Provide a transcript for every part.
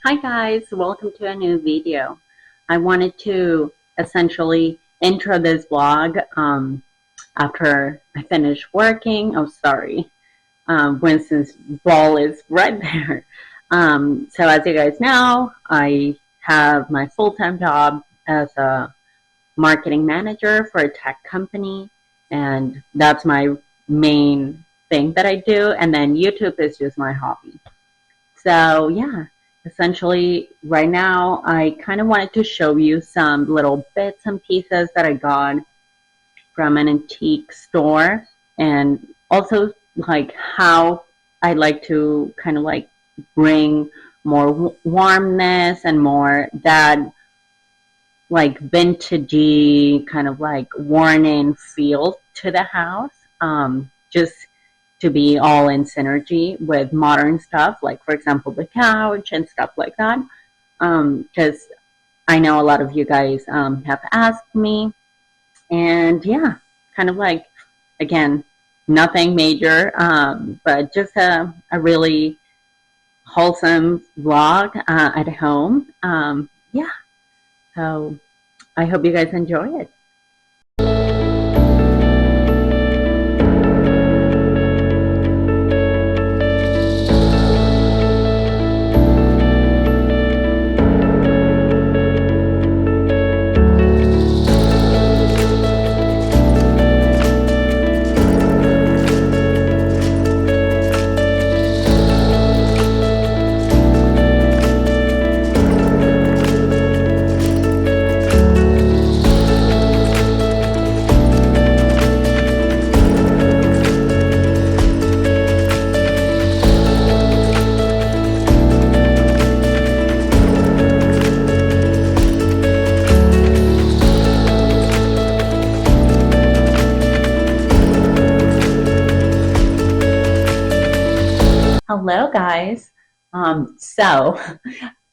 Hi guys, welcome to a new video. I wanted to essentially intro this vlog after I finished working. Oh, sorry. Winston's ball is right there. So as you guys know, I have my full-time job as a marketing manager for a tech company, and that's my main thing that I do. And then YouTube is just my hobby. So yeah, essentially right now I kind of wanted to show you some little bits and pieces that I got from an antique store, and also like how I like to kind of like bring more warmness and more that like vintagey kind of like worn in feel to the house. Just to be all in synergy with modern stuff, like for example the couch and stuff like that. Because I know a lot of you guys have asked me, and yeah, kind of like again, nothing major, but just a really wholesome vlog at home. Yeah, so I hope you guys enjoy it. Hello guys. So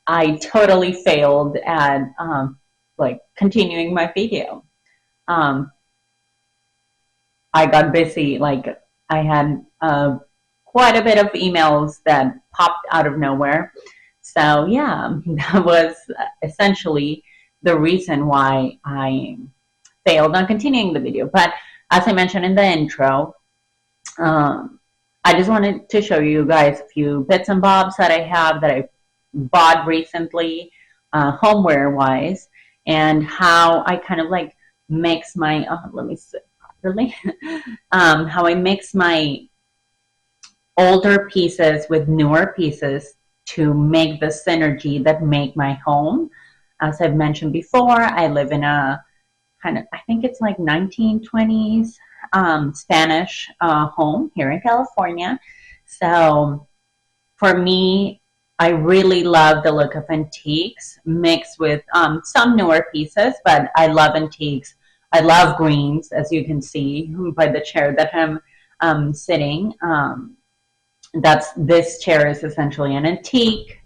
I totally failed at like continuing my video. Um, I got busy, like I had quite a bit of emails that popped out of nowhere. So yeah, that was essentially the reason why I failed on continuing the video. But as I mentioned in the intro, um, I just wanted to show you guys a few bits and bobs that I have that I bought recently, homeware wise, and how I kind of like mix my, let me sit properly, how I mix my older pieces with newer pieces to make the synergy that make my home. As I've mentioned before, I live in a kind of, I think it's like 1920s Spanish home here in California. So for me, I really love the look of antiques mixed with some newer pieces, but I love antiques. I love greens, as you can see by the chair that I'm sitting. This chair is essentially an antique.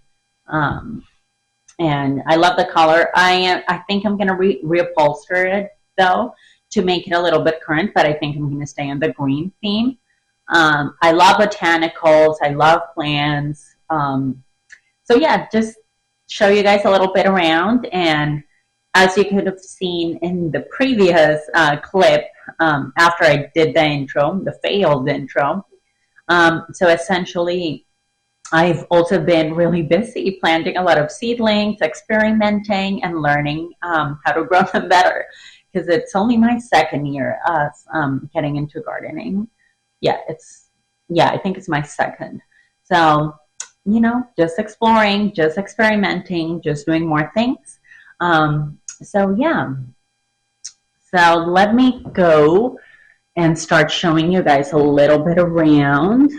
And I love the color. I think I'm going to reupholster it though to make it a little bit current, but I think I'm going to stay on the green theme. I love botanicals. I love plants. So yeah, just show you guys a little bit around. And as you could have seen in the previous clip, after I did the intro, the failed intro, so essentially I've also been really busy planting a lot of seedlings, experimenting, and learning how to grow them better, because it's only my second year of getting into gardening. Yeah, I think it's my second. So, you know, just exploring, just experimenting, just doing more things. So yeah, so let me go and start showing you guys a little bit around.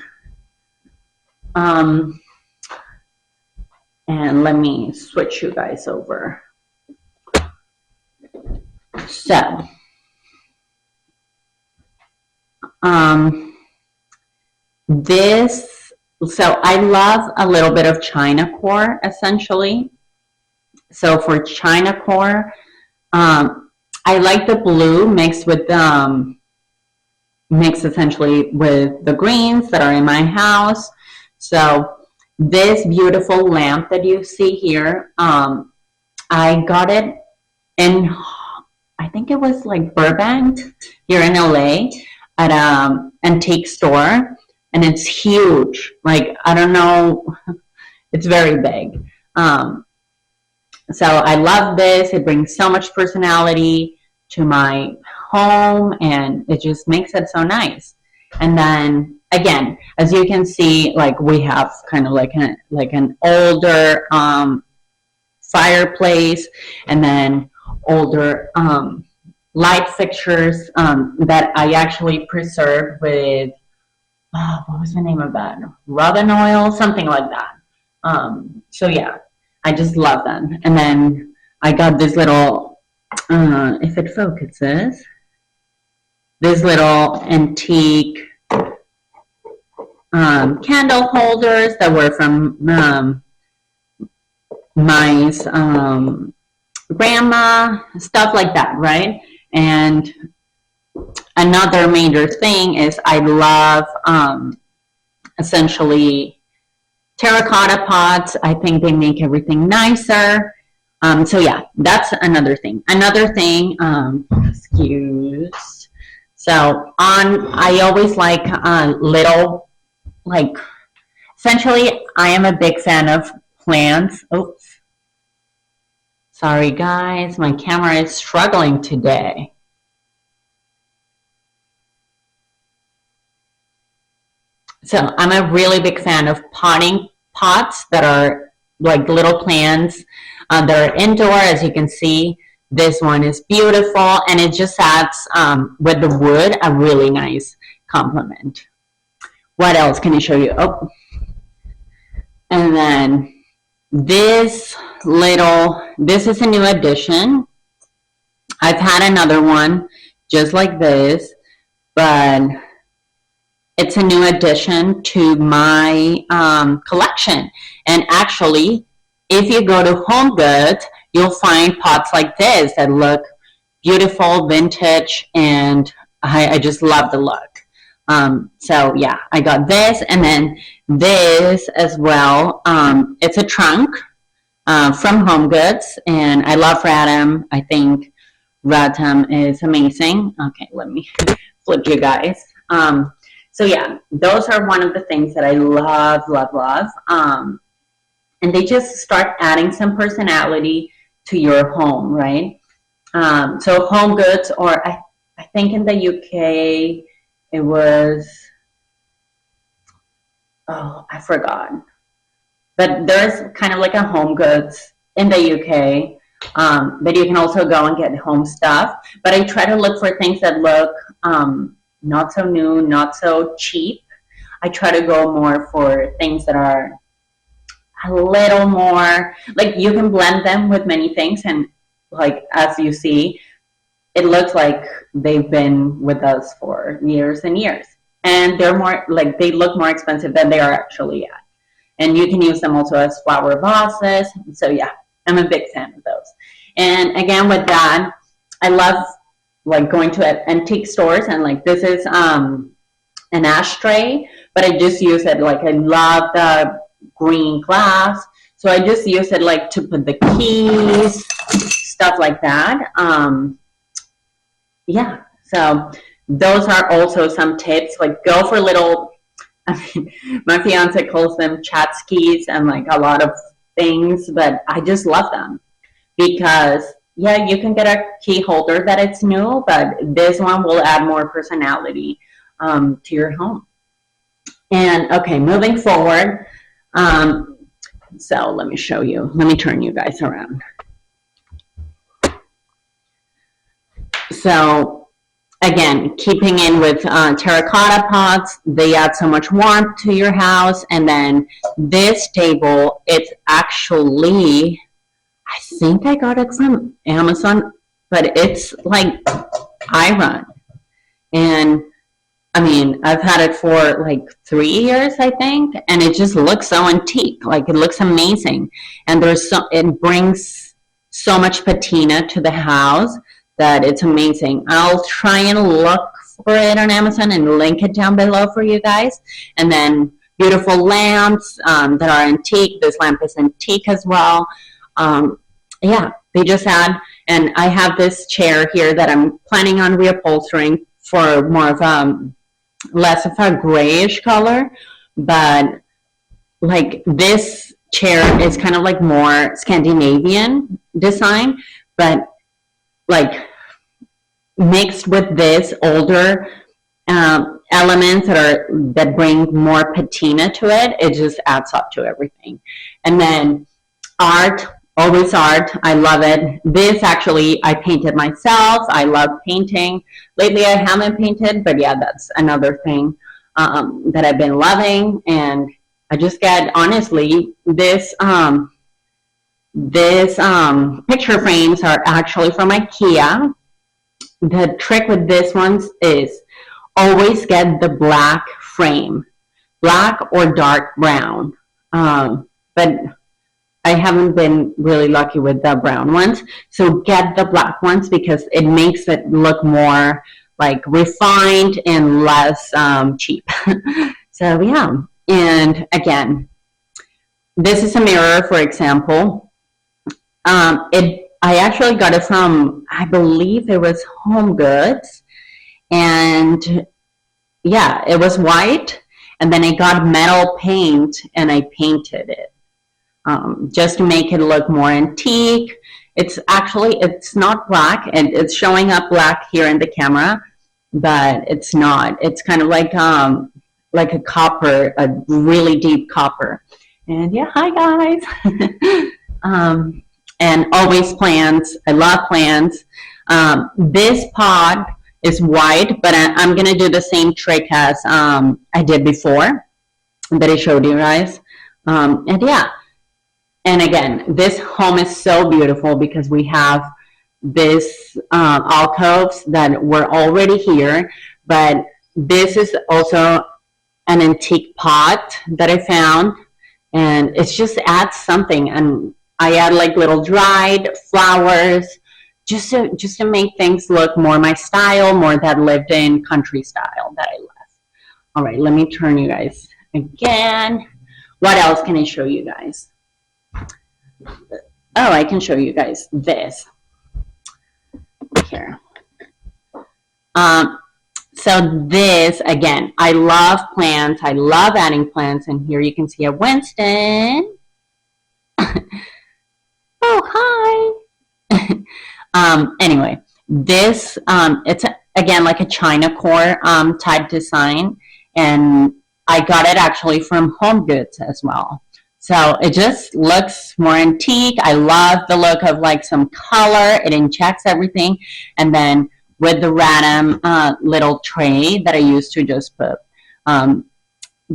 And let me switch you guys over. So, so I love a little bit of China core, essentially. So for China core, I like the blue mixed with mixed essentially with the greens that are in my house. So this beautiful lamp that you see here, I got it in, I think it was like Burbank here in LA at an antique store, and it's huge. Like, I don't know, it's very big. So I love this. It brings so much personality to my home, and it just makes it so nice. And then again, as you can see, like we have kind of like an older fireplace, and then older light fixtures that I actually preserved with what was the name of that? Rubbing oil, something like that. So yeah, I just love them. And then I got this little, if it focuses, this little antique candle holders that were from my grandma, stuff like that, right? And another major thing is I love essentially terracotta pots. I think they make everything nicer. So yeah, that's another thing. Another thing, excuse. So I always like little, like, essentially I am a big fan of plants. Oops. Sorry guys, my camera is struggling today. So I'm a really big fan of potting pots that are like little plants that are indoor. As you can see, this one is beautiful, and it just adds with the wood a really nice complement. What else can I show you? Oh, and then this is a new addition. I've had another one just like this, but it's a new addition to my collection. And actually, if you go to Home Goods, you'll find pots like this that look beautiful, vintage, and I just love the look. So yeah, I got this, and then this as well. It's a trunk from Home Goods, and I love Radham. I think Radham is amazing. Okay, let me flip you guys. So yeah, those are one of the things that I love, love, love. And they just start adding some personality to your home, right? So Home Goods, or I think in the UK, it was, oh, I forgot. But there's kind of like a Home Goods in the UK, but you can also go and get home stuff. But I try to look for things that look not so new, not so cheap. I try to go more for things that are a little more, like you can blend them with many things, and like as you see, it looks like they've been with us for years and years. And they're more, like they look more expensive than they are actually at. And you can use them also as flower vases. So yeah, I'm a big fan of those. And again, with that, I love like going to antique stores, and like this is an ashtray, but I just use it, like I love the green glass, so I just use it like to put the keys, stuff like that. Yeah, so those are also some tips. Like go for little, I mean, my fiance calls them chat skis and like a lot of things, but I just love them because yeah, you can get a key holder that it's new, but this one will add more personality to your home. And okay, moving forward, so let me show you. Let me turn you guys around. So again, keeping in with terracotta pots, they add so much warmth to your house. And then this table, it's actually, I think I got it from Amazon, but it's like iron. And I mean, I've had it for like 3 years, I think, and it just looks so antique. Like it looks amazing. And it brings so much patina to the house that it's amazing. I'll try and look for it on Amazon and link it down below for you guys. And then beautiful lamps that are antique. This lamp is antique as well. Yeah, they just add, and I have this chair here that I'm planning on reupholstering for more of less of a grayish color, but like this chair is kind of like more Scandinavian design, but like mixed with this older elements that bring more patina to it, it just adds up to everything. And then art, always art. I love it. This actually I painted myself. I love painting. Lately I haven't painted, but yeah, that's another thing that I've been loving. And I just get, honestly, this picture frames are actually from IKEA. The trick with this ones is always get the black frame, black or dark brown. But I haven't been really lucky with the brown ones. So get the black ones because it makes it look more like refined and less cheap. So yeah. And again, this is a mirror, for example. I actually got it from, I believe it was Home Goods. And yeah, it was white. And then I got metal paint and I painted it just to make it look more antique. It's not black, and it's showing up black here in the camera, but it's not. It's kind of like a copper, a really deep copper. And yeah, hi guys. And always plants. I love plants. This pot is white, but I'm gonna do the same trick as I did before that I showed you guys. And yeah, and again, this home is so beautiful because we have this alcoves that were already here, but this is also an antique pot that I found, and it just adds something. And I add like little dried flowers just to make things look more my style, more that lived in country style that I love. All right, let me turn you guys again. What else can I show you guys? Oh, I can show you guys this here. So this, again, I love plants. I love adding plants. And here you can see a Winston. Oh, hi. Anyway, this, it's again like a China core type design. And I got it actually from Home Goods as well. So it just looks more antique. I love the look of like some color. It injects everything. And then with the random little tray that I used to just put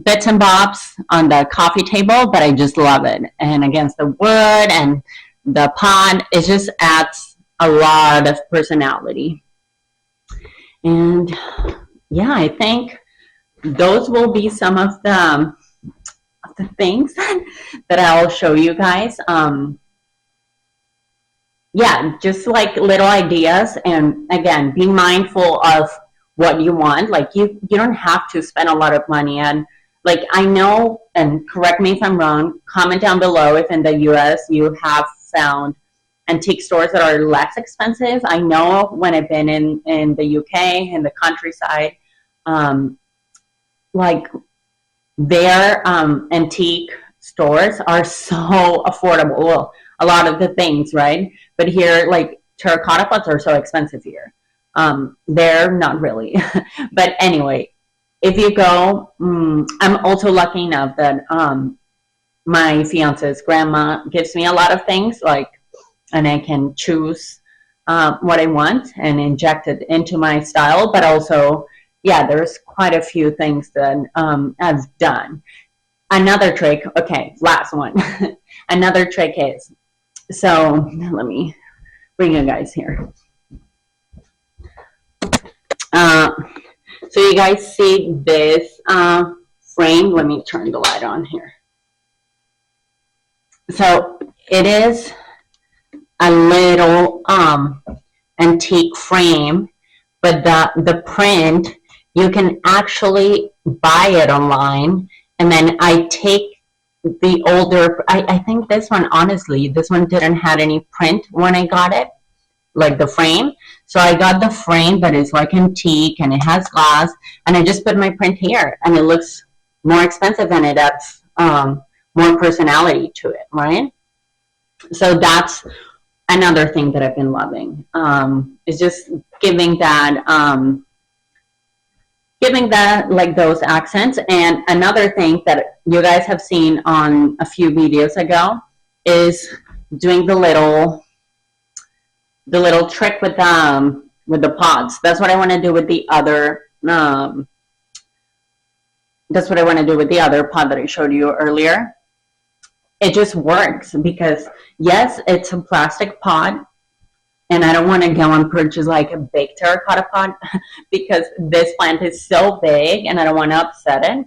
bits and bobs on the coffee table, but I just love it. And against the wood and the pot, it just adds a lot of personality. And yeah, I think those will be some of the things that I'll show you guys. Yeah, just like little ideas, and again, be mindful of what you want. Like you don't have to spend a lot of money. And like I know, and correct me if I'm wrong, comment down below if in the US you have found antique stores that are less expensive. I know when I've been in the UK, in the countryside, like their antique stores are so affordable. Well, a lot of the things, right? But here, like terracotta pots are so expensive here. They're not really. But anyway, if you go, I'm also lucky enough that my fiance's grandma gives me a lot of things, like, and I can choose what I want and inject it into my style. But also, yeah, there's quite a few things that I've done. Another trick, okay, last one. Another trick is, so let me bring you guys here. So you guys see this frame? Let me turn the light on here. So it is a little antique frame, but the print, you can actually buy it online And then I take the older, I think this one, honestly, this one didn't have any print when I got it, like the frame. So I got the frame, but it's like antique and it has glass, and I just put my print here, and it looks more expensive and it adds more personality to it, right? So that's another thing that I've been loving, is just giving that like those accents. And another thing that you guys have seen on a few videos ago is doing the little trick with the pods. That's what I want to do with the other that's what I want to do with the other pod that I showed you earlier. It just works because, yes, it's a plastic pod, and I don't want to go and purchase like a big terracotta pot because this plant is so big and I don't want to upset it.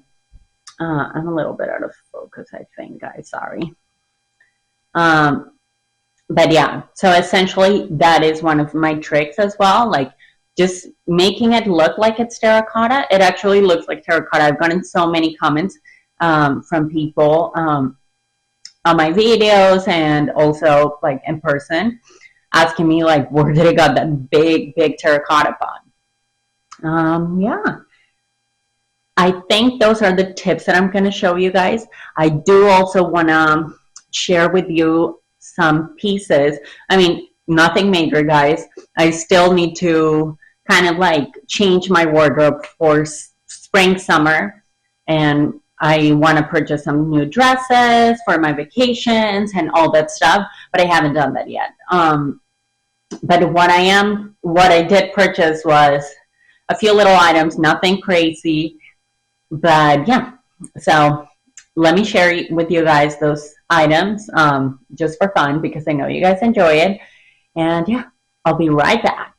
I'm a little bit out of focus, I think, guys. Sorry. But yeah, so essentially that is one of my tricks as well. Like just making it look like it's terracotta. It actually looks like terracotta. I've gotten so many comments from people on my videos and also like in person, asking me like, where did I got that big terracotta pot? Yeah, I think those are the tips that I'm going to show you guys. I do also want to share with you some pieces. I mean, nothing major, guys. I still need to kind of like change my wardrobe for spring, summer, and I want to purchase some new dresses for my vacations and all that stuff, but I haven't done that yet. But what I did purchase was a few little items, nothing crazy, but yeah. So let me share with you guys those items just for fun because I know you guys enjoy it. And yeah, I'll be right back.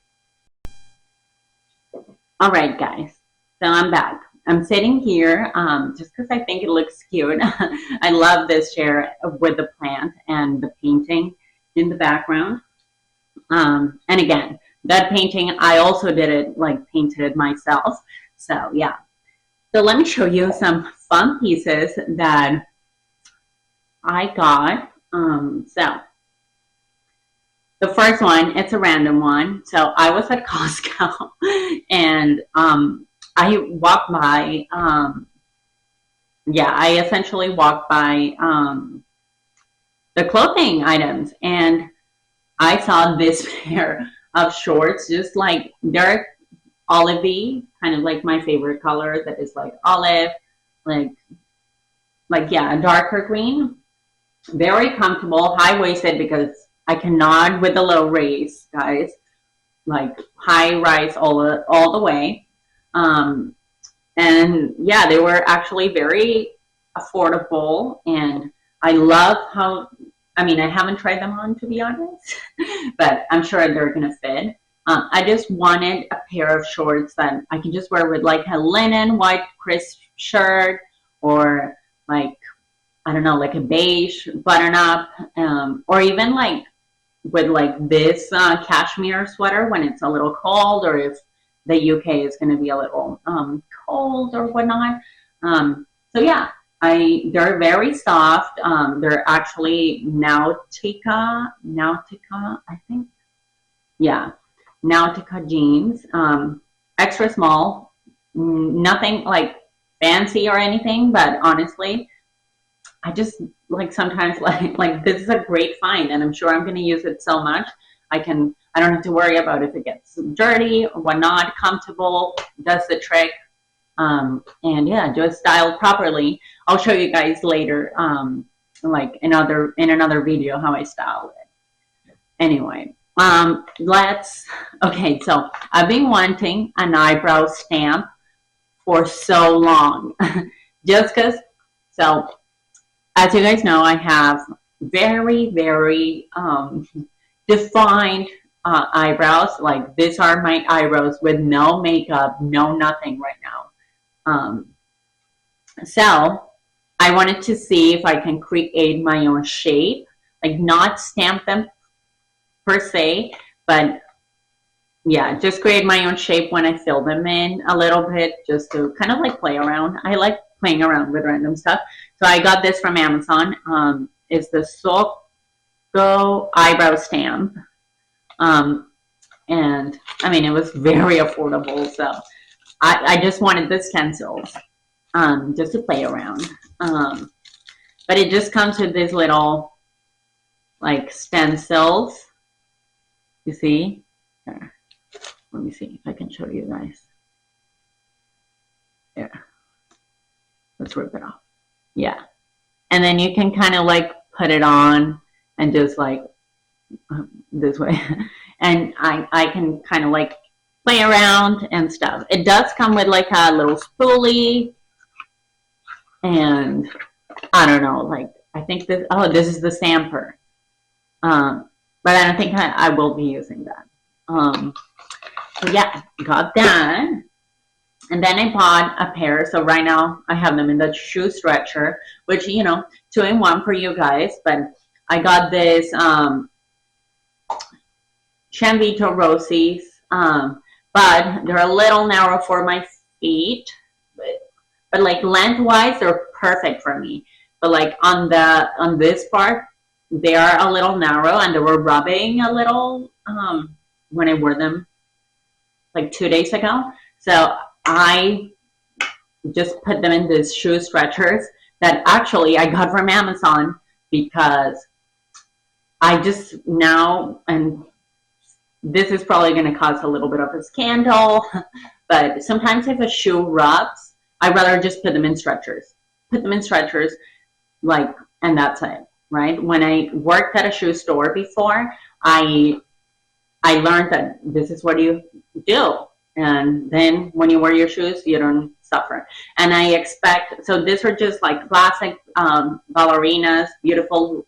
All right, guys. So I'm back. I'm sitting here just because I think it looks cute. I love this chair with the plant and the painting in the background. And again, that painting, I also did it, like painted it myself. So yeah. So let me show you some fun pieces that I got. So the first one, it's a random one. So I was at Costco and I walked by, yeah, I essentially walked by the clothing items, and I saw this pair of shorts, just like they're olivey, kind of like my favorite color that is like olive, like yeah, a darker green. Very comfortable, high-waisted because I cannot with the low rise, guys. Like high rise all the way. And yeah, they were actually very affordable, and I love how, I mean, I haven't tried them on to be honest, but I'm sure they're gonna fit. I just wanted a pair of shorts that I can just wear with like a linen white crisp shirt, or like, I don't know, like a beige button up, or even like with like this cashmere sweater when it's a little cold, or if the UK is going to be a little cold or whatnot. So yeah, they're very soft. They're actually Nautica, I think. Yeah, Nautica jeans. Extra small, nothing like fancy or anything, but honestly, I just like sometimes like this is a great find, and I'm sure I'm going to use it so much. I don't have to worry about if it gets dirty or whatnot. Comfortable, does the trick, and yeah, just styled properly. I'll show you guys later, like in another video how I style it. Anyway, okay. So I've been wanting an eyebrow stamp for so long, just because. So as you guys know, I have very defined eyebrows. Like these are my eyebrows with no makeup, no nothing right now. So I wanted to see if I can create my own shape, like not stamp them per se, but yeah, just create my own shape when I fill them in a little bit, just to kind of like play around. I like playing around with random stuff. So I got this from Amazon. It's the Go eyebrow stamp. And I mean, it was very affordable. So I just wanted the stencils just to play around. But it just comes with these little like stencils. You see? Here. Let me see if I can show you guys. Yeah. Let's rip it off. Yeah. And then you can kind of like put it on and just like this way. And I can kind of like play around and stuff. It does come with like a little spoolie. And I don't know, like I think this, oh, this is the stamper. But I don't think I will be using that. So yeah, got that. And then I bought a pair. So right now I have them in the shoe stretcher, which, you know, 2-in-1 for you guys. But I got this Chanvito Rosies, but they're a little narrow for my feet. But like lengthwise, they're perfect for me. But like on this part, they are a little narrow, and they were rubbing a little when I wore them like 2 days ago. So I just put them in these shoe stretchers that actually I got from Amazon, because I just now, and this is probably going to cause a little bit of a scandal, but sometimes if a shoe rubs, I'd rather just put them in stretchers. Put them in stretchers, like, and that's it, right? When I worked at a shoe store before, I learned that this is what you do. And then when you wear your shoes, you don't suffer. And I expect, so these are just like classic ballerinas, beautiful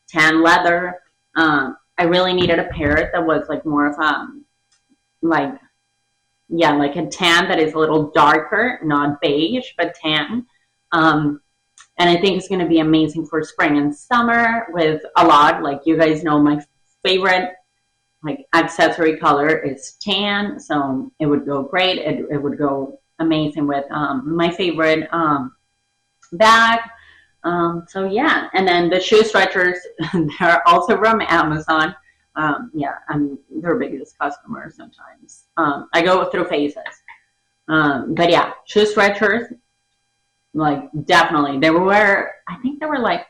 tan leather. I really needed a pair that was like more of like, yeah, like a tan that is a little darker, not beige, but tan. And I think it's going to be amazing for spring and summer with a lot. Like you guys know, my favorite like accessory color is tan, so it would go great. It would go amazing with my favorite bag. So yeah, and then the shoe stretchers, they're also from Amazon. Yeah, I'm their biggest customer sometimes. I go through phases. But yeah, shoe stretchers, like definitely. They were, I think they were like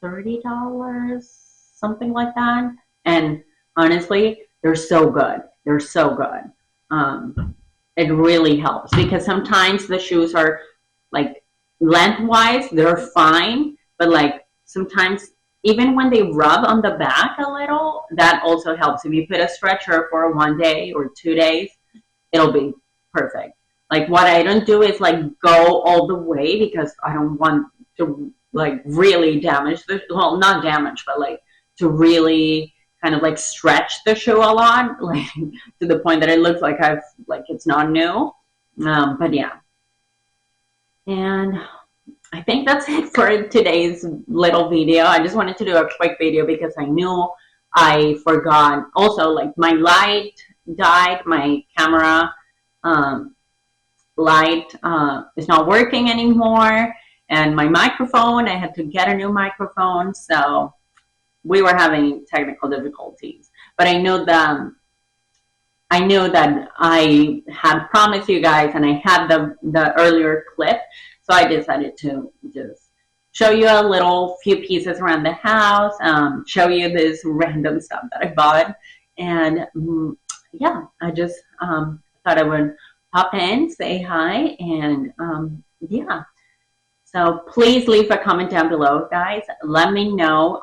$30, something like that. And honestly, they're so good. They're so good. It really helps, because sometimes the shoes are like lengthwise, they're fine, but like sometimes even when they rub on the back a little, that also helps. If you put a stretcher for 1 day or 2 days, it'll be perfect. Like what I don't do is like go all the way, because I don't want to like really damage the, well, not damage, but like to really kind of like stretch the shoe a lot, like to the point that it looks like it's not new. But yeah. And I think that's it for today's little video. I just wanted to do a quick video because I knew I forgot. Also, like my light died, my camera light is not working anymore, and my microphone, I had to get a new microphone, so we were having technical difficulties. But I knew that I had promised you guys, and I had the earlier clip, so I decided to just show you a little few pieces around the house, show you this random stuff that I bought, and yeah, I just thought I would pop in, say hi, and yeah. So please leave a comment down below, guys. Let me know,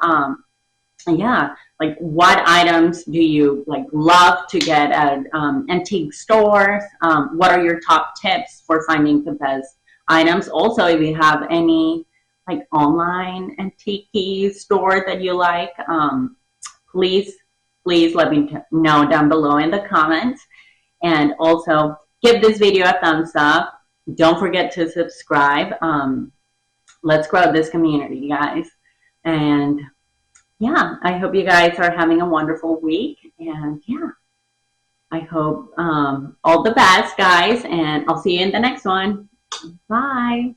yeah, like what items do you like love to get at antique stores? What are your top tips for finding the best items? Also, if you have any like online antique store that you like, please let me know down below in the comments. And also give this video a thumbs up. Don't forget to subscribe. Let's grow this community, guys. And yeah, I hope you guys are having a wonderful week. And yeah, I hope all the best, guys. And I'll see you in the next one. Bye.